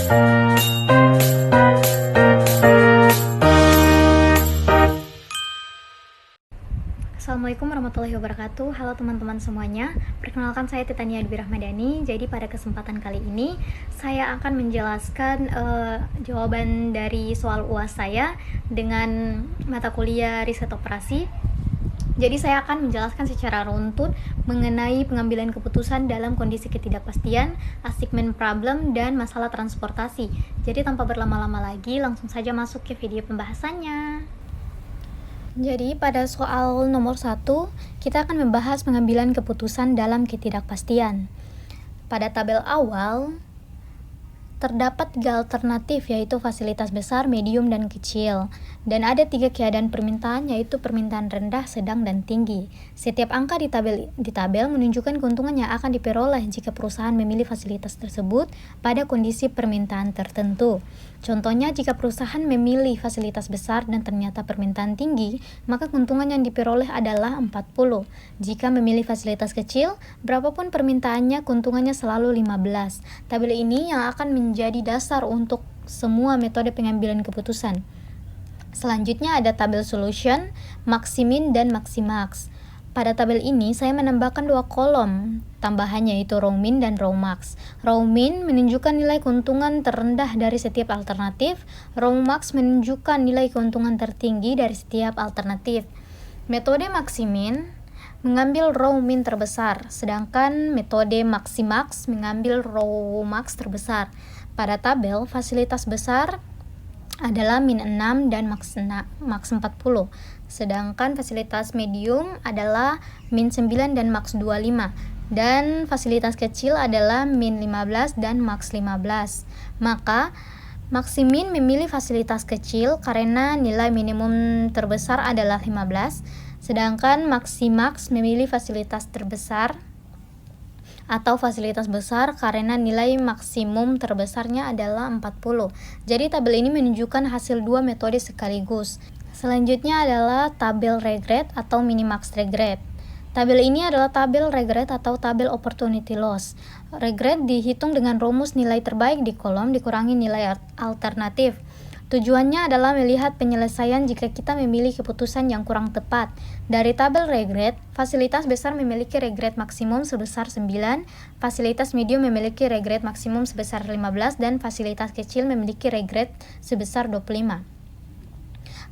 Assalamualaikum warahmatullahi wabarakatuh. Halo teman-teman semuanya. Perkenalkan, saya Titania Dwi Rahmadani. Jadi pada kesempatan kali ini saya akan menjelaskan jawaban dari soal UAS saya dengan mata kuliah riset operasi. Jadi saya akan menjelaskan secara runtut mengenai pengambilan keputusan dalam kondisi ketidakpastian, assignment problem, dan masalah transportasi. Jadi tanpa berlama-lama lagi, langsung saja masuk ke video pembahasannya. Jadi pada soal nomor 1, kita akan membahas pengambilan keputusan dalam ketidakpastian. Pada tabel awal, terdapat 3 alternatif, yaitu fasilitas besar, medium, dan kecil. Dan ada 3 keadaan permintaan, yaitu permintaan rendah, sedang, dan tinggi. Setiap angka di tabel menunjukkan keuntungan yang akan diperoleh jika perusahaan memilih fasilitas tersebut pada kondisi permintaan tertentu. Contohnya, jika perusahaan memilih fasilitas besar dan ternyata permintaan tinggi, maka keuntungan yang diperoleh adalah 40. Jika memilih fasilitas kecil, berapapun permintaannya, keuntungannya selalu 15. Tabel ini yang akan menjadi dasar untuk semua metode pengambilan keputusan. Selanjutnya ada tabel solution, maximin, dan maximax. Pada tabel ini saya menambahkan 2 kolom tambahan, yaitu row min dan row max. Row min menunjukkan nilai keuntungan terendah dari setiap alternatif, row max menunjukkan nilai keuntungan tertinggi dari setiap alternatif. Metode maximin mengambil row min terbesar, sedangkan metode maximax mengambil row max terbesar. Pada tabel, fasilitas besar adalah min 6 dan max 40, sedangkan fasilitas medium adalah min 9 dan max 25, dan fasilitas kecil adalah min 15 dan max 15. Maka maximin memilih fasilitas kecil karena nilai minimum terbesar adalah 15, sedangkan maximax memilih fasilitas terbesar atau fasilitas besar karena nilai maksimum terbesarnya adalah 40. Jadi tabel ini menunjukkan hasil 2 metode sekaligus. Selanjutnya adalah tabel regret atau minimax regret. Tabel ini adalah tabel regret atau tabel opportunity loss. Regret dihitung dengan rumus nilai terbaik di kolom dikurangi nilai alternatif. Tujuannya adalah melihat penyelesaian jika kita memilih keputusan yang kurang tepat. Dari tabel regret, fasilitas besar memiliki regret maksimum sebesar 9, fasilitas medium memiliki regret maksimum sebesar 15, dan fasilitas kecil memiliki regret sebesar 25.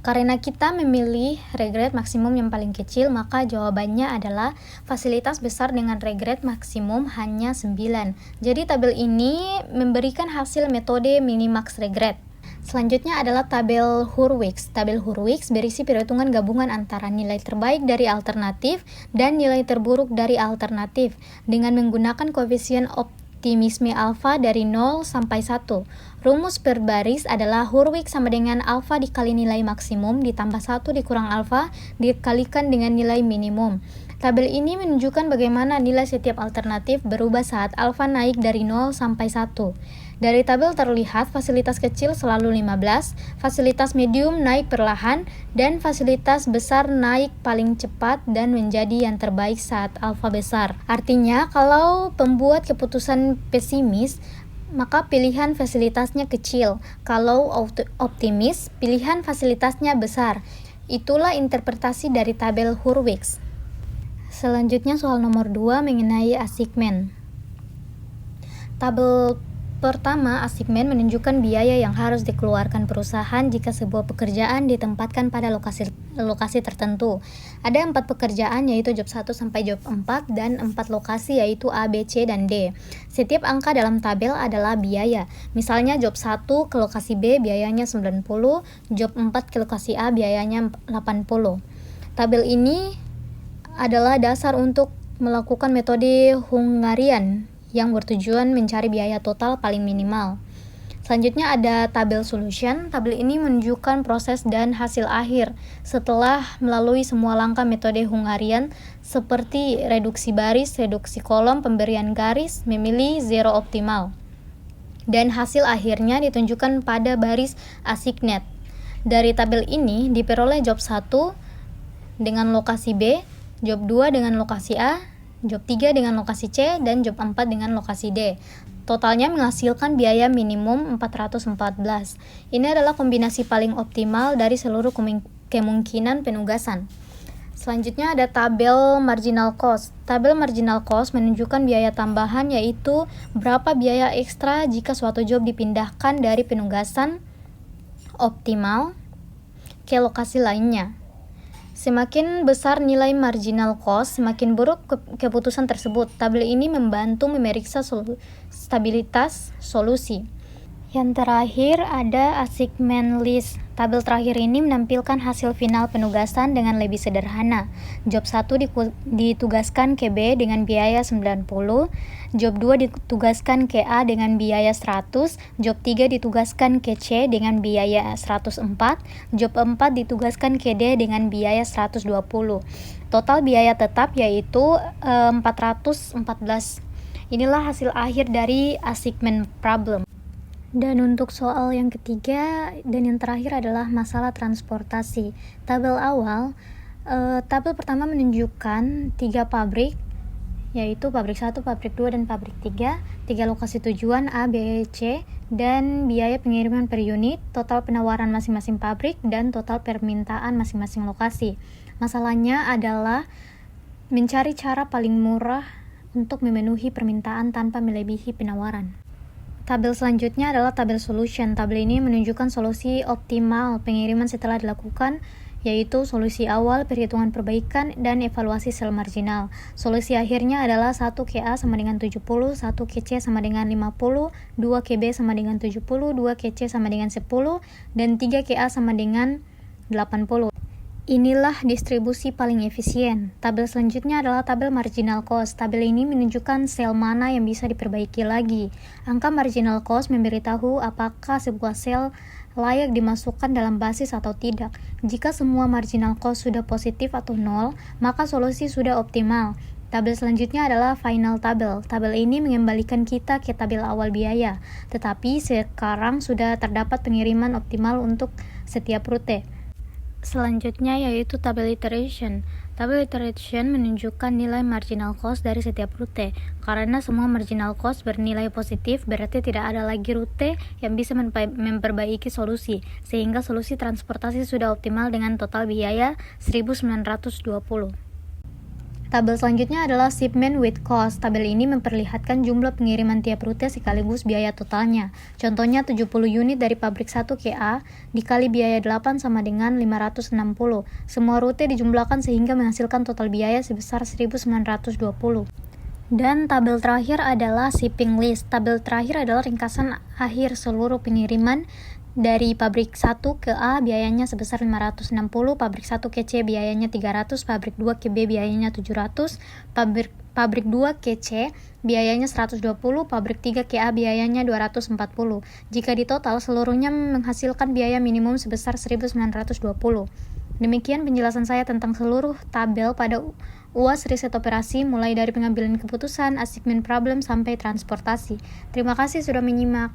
Karena kita memilih regret maksimum yang paling kecil, maka jawabannya adalah fasilitas besar dengan regret maksimum hanya 9. Jadi tabel ini memberikan hasil metode minimax regret. Selanjutnya adalah tabel Hurwitz. Tabel Hurwitz berisi perhitungan gabungan antara nilai terbaik dari alternatif dan nilai terburuk dari alternatif dengan menggunakan koefisien optimisme alfa dari 0 sampai 1. Rumus per baris adalah Hurwitz sama dengan alfa dikali nilai maksimum ditambah 1 dikurang alfa dikalikan dengan nilai minimum. Tabel ini menunjukkan bagaimana nilai setiap alternatif berubah saat alfa naik dari 0 sampai 1. Dari tabel terlihat fasilitas kecil selalu 15, fasilitas medium naik perlahan, dan fasilitas besar naik paling cepat dan menjadi yang terbaik saat alfa besar. Artinya, kalau pembuat keputusan pesimis, maka pilihan fasilitasnya kecil. Kalau optimis, pilihan fasilitasnya besar. Itulah interpretasi dari tabel Hurwitz. Selanjutnya soal nomor 2 mengenai assignment. Tabel pertama, assignment menunjukkan biaya yang harus dikeluarkan perusahaan jika sebuah pekerjaan ditempatkan pada lokasi tertentu. Ada 4 pekerjaan, yaitu job 1 sampai job 4, dan 4 lokasi, yaitu A, B, C, dan D. Setiap angka dalam tabel adalah biaya. Misalnya job 1 ke lokasi B biayanya 90, job 4 ke lokasi A biayanya 80. Tabel ini adalah dasar untuk melakukan metode Hungarian yang bertujuan mencari biaya total paling minimal. Selanjutnya ada tabel solution. Tabel ini menunjukkan proses dan hasil akhir setelah melalui semua langkah metode Hungarian seperti reduksi baris, reduksi kolom, pemberian garis, memilih zero optimal. Dan hasil akhirnya ditunjukkan pada baris assigned. Dari tabel ini diperoleh job 1 dengan lokasi B, job 2 dengan lokasi A, job 3 dengan lokasi C, dan job 4 dengan lokasi D. Totalnya menghasilkan biaya minimum 414. Ini adalah kombinasi paling optimal dari seluruh kemungkinan penugasan. Selanjutnya ada tabel marginal cost. Tabel marginal cost menunjukkan biaya tambahan, yaitu berapa biaya ekstra jika suatu job dipindahkan dari penugasan optimal ke lokasi lainnya. Semakin besar nilai marginal cost, semakin buruk keputusan tersebut. Tabel ini membantu memeriksa stabilitas solusi. Yang terakhir ada assignment list. Tabel terakhir ini menampilkan hasil final penugasan dengan lebih sederhana. Job 1 ditugaskan ke B dengan biaya 90, job 2 ditugaskan ke A dengan biaya 100, job 3 ditugaskan ke C dengan biaya 104, job 4 ditugaskan ke D dengan biaya 120. Total biaya tetap yaitu 414. Inilah hasil akhir dari assignment problem. Dan untuk soal yang ketiga dan yang terakhir adalah masalah transportasi. Tabel pertama menunjukkan 3 pabrik, yaitu pabrik 1, pabrik 2, dan pabrik 3. 3 lokasi tujuan A, B, C, dan biaya pengiriman per unit, total penawaran masing-masing pabrik, dan total permintaan masing-masing lokasi. Masalahnya adalah mencari cara paling murah untuk memenuhi permintaan tanpa melebihi penawaran. Tabel selanjutnya adalah tabel solution. Tabel ini menunjukkan solusi optimal pengiriman setelah dilakukan, yaitu solusi awal, perhitungan perbaikan, dan evaluasi sel marginal. Solusi akhirnya adalah 1 KA sama dengan 70, 1 KC sama dengan 50, 2 KB sama dengan 70, 2 KC sama dengan 10, dan 3 KA sama dengan 80. Inilah distribusi paling efisien. Tabel selanjutnya adalah tabel marginal cost. Tabel ini menunjukkan sel mana yang bisa diperbaiki lagi. Angka marginal cost memberitahu apakah sebuah sel layak dimasukkan dalam basis atau tidak. Jika semua marginal cost sudah positif atau nol, maka solusi sudah optimal. Tabel selanjutnya adalah final tabel. Tabel ini mengembalikan kita ke tabel awal biaya, tetapi sekarang sudah terdapat pengiriman optimal untuk setiap rute. Selanjutnya yaitu tabel iteration. Tabel iteration menunjukkan nilai marginal cost dari setiap rute. Karena semua marginal cost bernilai positif, berarti tidak ada lagi rute yang bisa memperbaiki solusi, sehingga solusi transportasi sudah optimal dengan total biaya 1920. Tabel selanjutnya adalah shipment with cost. Tabel ini memperlihatkan jumlah pengiriman tiap rute sekaligus biaya totalnya. Contohnya 70 unit dari pabrik 1 ke A dikali biaya 8 sama dengan 560. Semua rute dijumlahkan sehingga menghasilkan total biaya sebesar 1920. Dan tabel terakhir adalah shipping list. Tabel terakhir adalah ringkasan akhir seluruh pengiriman. Dari pabrik 1 ke A biayanya sebesar 560, pabrik 1 ke C biayanya 300, pabrik 2 ke B biayanya 700, pabrik 2 ke C biayanya 120, pabrik 3 ke A biayanya 240. Jika ditotal seluruhnya menghasilkan biaya minimum sebesar 1920. Demikian penjelasan saya tentang seluruh tabel pada UAS riset operasi mulai dari pengambilan keputusan, assignment problem sampai transportasi. Terima kasih sudah menyimak.